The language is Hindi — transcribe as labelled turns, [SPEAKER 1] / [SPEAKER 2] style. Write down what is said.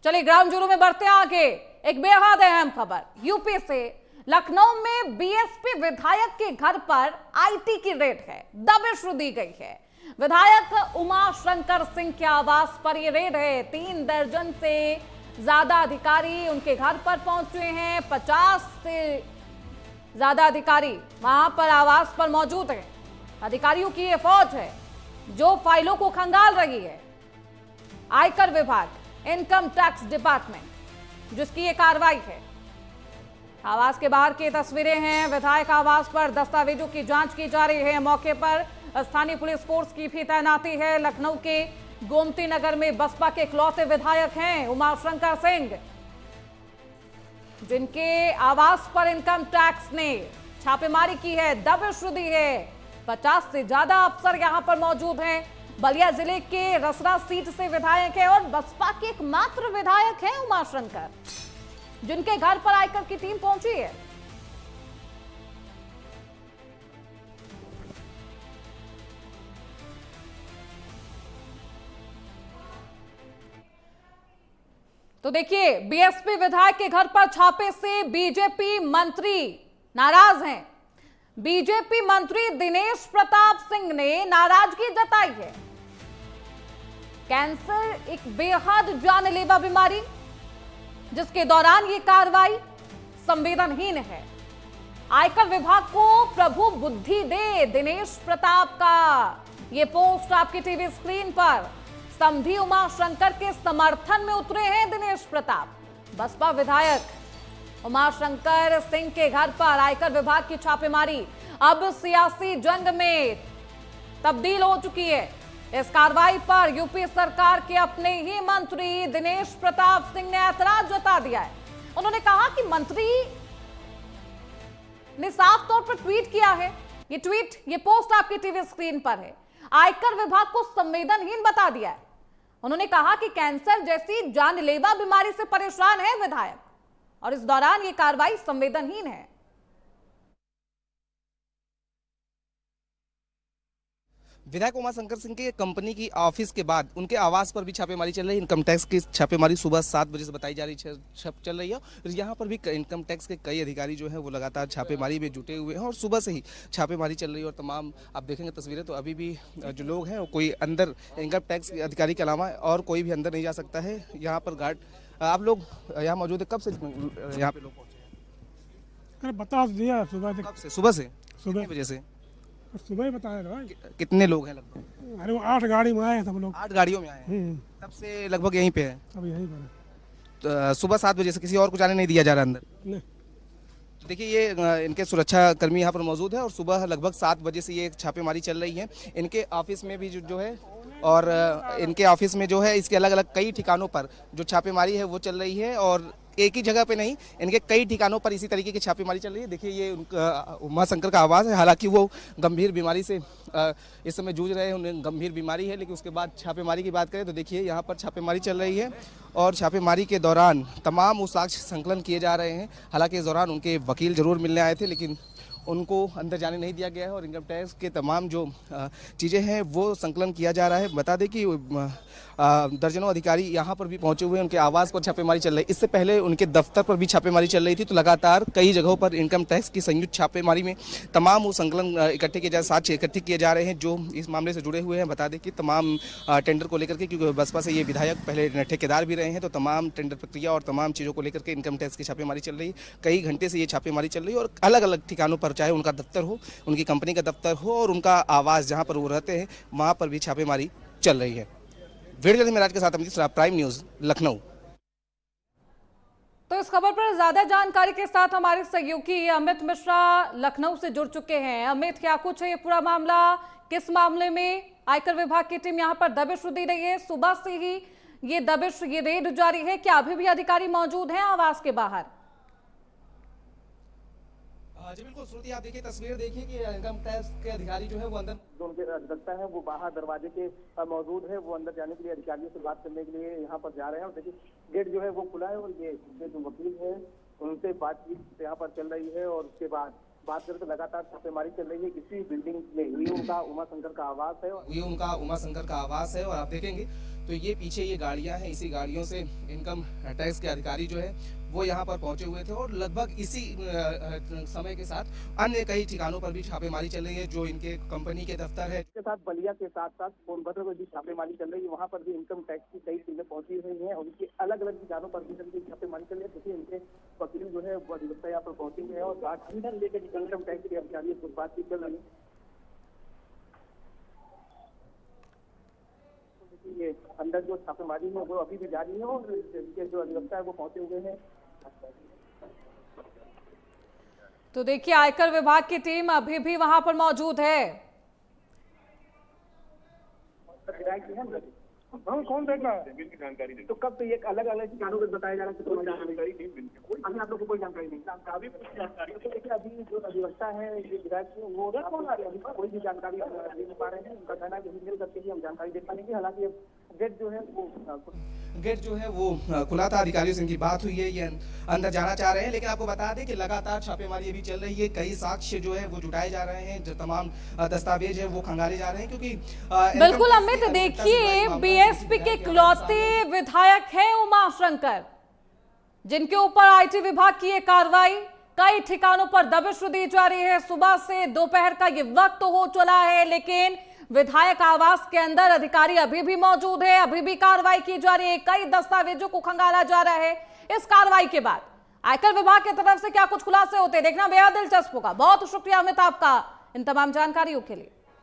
[SPEAKER 1] चलिए ग्राउंड जीरो में बढ़ते आगे। एक बेहद अहम खबर यूपी से। लखनऊ में बीएसपी विधायक के घर पर आईटी की रेड है, दबिश दी गई है। विधायक उमाशंकर सिंह के आवास पर यह रेड है। 3 दर्जन से ज्यादा अधिकारी उनके घर पर पहुंचे हैं। 50 से ज्यादा अधिकारी वहां पर आवास पर मौजूद है। अधिकारियों की यह फौज है जो फाइलों को खंगाल रही है। आयकर विभाग, इनकम टैक्स डिपार्टमेंट जिसकी ये कार्रवाई है। आवास के बाहर की तस्वीरें हैं। विधायक आवास पर दस्तावेजों की जांच की जा रही है। मौके पर स्थानीय पुलिस फोर्स की भी तैनाती है। लखनऊ के गोमती नगर में बसपा के इकलौते विधायक हैं उमाशंकर सिंह, जिनके आवास पर इनकम टैक्स ने छापेमारी की है, दबिश दी है। 50 से ज्यादा अफसर यहां पर मौजूद हैं। बलिया जिले के रसरा सीट से विधायक है और बसपा के एकमात्र विधायक हैं उमाशंकर, जिनके घर पर आयकर की टीम पहुंची है। तो देखिए, बीएसपी विधायक के घर पर छापे से बीजेपी मंत्री नाराज हैं। बीजेपी मंत्री दिनेश प्रताप सिंह ने नाराजगी जताई है। कैंसर एक बेहद जानलेवा बीमारी, जिसके दौरान ये कार्रवाई संवेदनहीन है। आयकर विभाग को प्रभु बुद्धि दे, दिनेश प्रताप का ये पोस्ट आपकी टीवी स्क्रीन पर। समधी उमाशंकर के समर्थन में उतरे हैं दिनेश प्रताप। बसपा विधायक उमाशंकर सिंह के घर पर आयकर विभाग की छापेमारी अब सियासी जंग में तब्दील हो चुकी है। इस कार्रवाई पर यूपी सरकार के अपने ही मंत्री दिनेश प्रताप सिंह ने ऐतराज जता दिया है। उन्होंने कहा कि मंत्री ने साफ तौर पर ट्वीट किया है। ये ट्वीट, ये पोस्ट आपकी टीवी स्क्रीन पर है। आयकर विभाग को संवेदनहीन बता दिया है। उन्होंने कहा कि कैंसर जैसी जानलेवा बीमारी से परेशान है विधायक और इस दौरान ये कार्रवाई संवेदनहीन है।
[SPEAKER 2] विधायक उमाशंकर सिंह के कंपनी की ऑफिस के बाद उनके आवास पर भी छापेमारी चल रही है। इनकम टैक्स की छापेमारी सुबह 7 बजे से बताई जा रही चल रही है। और यहाँ पर भी इनकम टैक्स के कई अधिकारी जो है वो लगातार छापेमारी में जुटे हुए हैं और सुबह से ही छापेमारी चल रही है। और तमाम आप देखेंगे तस्वीरें तो अभी भी जो लोग हैं वो कोई अंदर इनकम टैक्स के अधिकारी के अलावा और कोई भी अंदर नहीं जा सकता है। यहाँ पर गार्ड आप लोग यहाँ मौजूद है। कब से यहाँ पे लोग पहुँचे?
[SPEAKER 3] बता दिया सुबह से।
[SPEAKER 2] कब से? सुबह से?
[SPEAKER 3] सुबह
[SPEAKER 2] बजे से?
[SPEAKER 3] सुबह ही बताया था।
[SPEAKER 2] कितने लोग हैं लगभग?
[SPEAKER 3] अरे वो 8 गाड़ी में आए सब लोग।
[SPEAKER 2] 8 गाड़ियों में आए हैं। तब से लगभग यहीं पे है?
[SPEAKER 3] अब यहीं पर।
[SPEAKER 2] तो सुबह 7 बजे से किसी और को जाने नहीं दिया जा रहा अंदर?
[SPEAKER 3] नहीं।
[SPEAKER 2] तो देखिए, ये इनके सुरक्षा कर्मी यहाँ पर मौजूद है और सुबह लगभग 7 बजे से ये छापेमारी चल रही है। इनके ऑफिस में भी जो है और इनके ऑफिस में जो है इसके अलग अलग कई ठिकानों पर जो छापेमारी है वो चल रही है। और एक ही जगह पे नहीं, इनके कई ठिकानों पर इसी तरीके की छापेमारी चल रही है। देखिए, ये उनका उमाशंकर का आवास है। हालांकि वो गंभीर बीमारी से इस समय जूझ रहे हैं, उन्हें गंभीर बीमारी है। लेकिन उसके बाद छापेमारी की बात करें तो देखिए यहाँ पर छापेमारी चल रही है और छापेमारी के दौरान तमाम वो साक्ष्य संकलन किए जा रहे हैं। हालांकि इस दौरान उनके वकील जरूर मिलने आए थे, लेकिन उनको अंदर जाने नहीं दिया गया है और इनकम टैक्स के तमाम जो चीज़ें हैं वो संकलन किया जा रहा है। बता दें कि दर्जनों अधिकारी यहाँ पर भी पहुंचे हुए हैं। उनके आवास पर छापेमारी चल रही है। इससे पहले उनके दफ्तर पर भी छापेमारी चल रही थी। तो लगातार कई जगहों पर इनकम टैक्स की संयुक्त छापेमारी में तमाम वो संकलन इकट्ठे किए जा साक्ष्य इकट्ठे किए जा रहे हैं जो इस मामले से जुड़े हुए हैं। बता दें कि तमाम टेंडर को लेकर के, क्योंकि बसपा से ये विधायक पहले ठेकेदार भी रहे हैं, तो तमाम टेंडर प्रक्रिया और तमाम चीज़ों को लेकर के इनकम टैक्स की छापेमारी चल रही है। कई घंटे से ये छापेमारी चल रही है और अलग अलग ठिकानों पर, चाहे उनका दफ्तर हो, उनकी कंपनी का दफ्तर हो और उनका आवास जहां पर वो रहते हैं वहां पर भी छापेमारी चल रही है। वीडियो में राज के साथ अमित मिश्रा, प्राइम न्यूज़, लखनऊ।
[SPEAKER 1] तो इस खबर पर ज्यादा जानकारी के साथ हमारे सहयोगी अमित मिश्रा लखनऊ से जुड़ चुके हैं। अमित, क्या कुछ है ये पूरा मामला? किस मामले में आयकर विभाग की टीम यहाँ पर दबिश दी रही है? सुबह से ही ये दबिश, ये रेड जारी है। क्या अभी भी अधिकारी मौजूद हैं आवास के बाहर?
[SPEAKER 2] जी बिल्कुल श्रुति, आप देखिए तस्वीर देखिए कि इनकम टैक्स के अधिकारी जो है वो अंदर,
[SPEAKER 4] जो उनके अधिवक्ता है वो बाहर दरवाजे के मौजूद है। वो अंदर जाने के लिए अधिकारियों से बात करने के लिए यहाँ पर जा रहे हैं। और देखिए, गेट जो है वो खुला है और ये जो वकील है उनसे बातचीत यहाँ पर चल रही है। और उसके बाद बात करें तो लगातार छापेमारी चल रही है। इसी बिल्डिंग में हुई उनका उमाशंकर का आवास है और
[SPEAKER 2] और आप देखेंगे तो ये पीछे ये गाड़ियां हैं, इसी गाड़ियों से इनकम टैक्स के अधिकारी जो है वो यहाँ पर पहुंचे हुए थे और लगभग इसी समय के साथ अन्य कई ठिकानों पर भी छापेमारी चल रही है। जो इनके कंपनी के दफ्तर है,
[SPEAKER 4] इसके साथ बलिया के साथ साथ सोनभद्र में भी छापेमारी चल रही है। वहाँ पर भी इनकम टैक्स की कई टीमें पहुंची हुई हैं और उनकी अलग अलग ठिकानों पर भी छापेमारी चल रही है। क्योंकि इनके वकील जो है वो अधिवक्ता यहाँ पर पहुंचे हुए हैं और गाठबंधन लेकर इनकम टैक्स के अधिकारियों से बातचीत चल रही है। ये अंदर जो छापेमारी है वो अभी भी जारी है और इनके जो अधिवक्ता है वो पहुंचे हुए हैं।
[SPEAKER 1] तो देखिए, आयकर विभाग की टीम अभी भी वहां पर मौजूद है।
[SPEAKER 4] कौन देख रहा है जानकारी? तो कब से ये अलग अलग ठिकानों पर बताया जा रहा है कि जानकारी नहीं, अभी आप लोग को कोई जानकारी नहीं। तो देखिए, अभी जो अधिवक्ता है वो कोई भी जानकारी दे नहीं पा रहे हैं। उनका कहना है कि मेल करके ही हम जानकारी दे पाएंगे। हालांकि गेट जो है वो
[SPEAKER 2] खुला था, अधिकारियों से इनकी बात हुई है, ये अंदर जाना चाह रहे हैं। लेकिन आपको बता दें कि लगातार छापेमारी अभी चल रही है। कई साक्ष्य जो है वो जुटाए जा रहे हैं, जो तमाम दस्तावेज है वो खंगाले जा रहे हैं। क्योंकि
[SPEAKER 1] बिल्कुल अमित, देखिए बीएसपी के इकलौते विधायक हैं उमाशंकर, जिनके ऊपर आईटी विभाग की ये कार्रवाई। कई ठिकानों पर दबिश दी जा रही है। सुबह से दोपहर का ये वक्त हो चला है, लेकिन विधायक आवास के अंदर अधिकारी अभी भी मौजूद है, अभी भी कार्रवाई की जा रही है। कई दस्तावेजों को खंगाला जा रहा है। इस कार्रवाई के बाद आयकर विभाग की तरफ से क्या कुछ खुलासे होते देखना बेहद दिलचस्प होगा। बहुत शुक्रिया अमित आपका इन तमाम जानकारियों के लिए।